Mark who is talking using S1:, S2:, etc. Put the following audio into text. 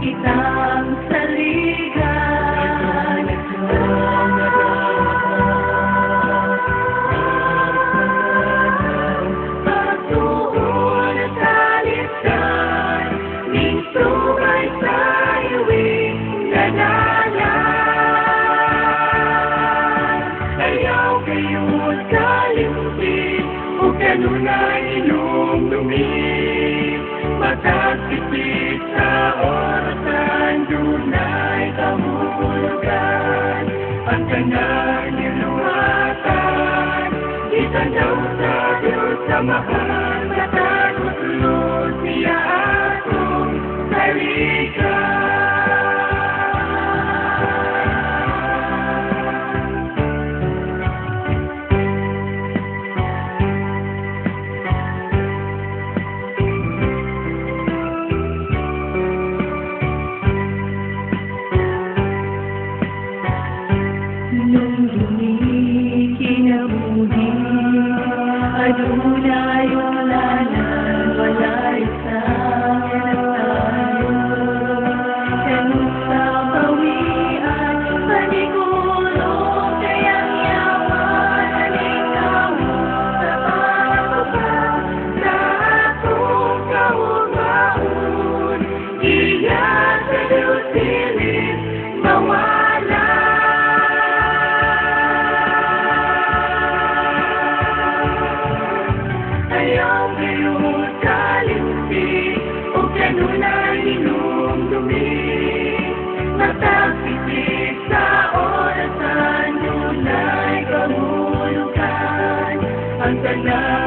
S1: kitang saligan. Pagtuon at talitan, mintumay sa iwing danalan. Ayaw kayo't kalimutin, o kanunay inyong lumit. Matagpipit sa orasan, dunay kahulugan. Ang tanan niluwatan, itanaw sa Diyos sa mahal. Matagutulot niya akong saligan. Nung kinabuhi, adunay ulanan, walay isang tayo. Kanus sa bawian, panigulong, kayang yaman, aling sa pagkuba, sa akong kaungaun, iyan sa Diyos silid, mawala. Ayaw ngayon kalimutin, o kanunay inyong lumit. Matagpipit sa orasan, dunay kahulugan. Ang tanan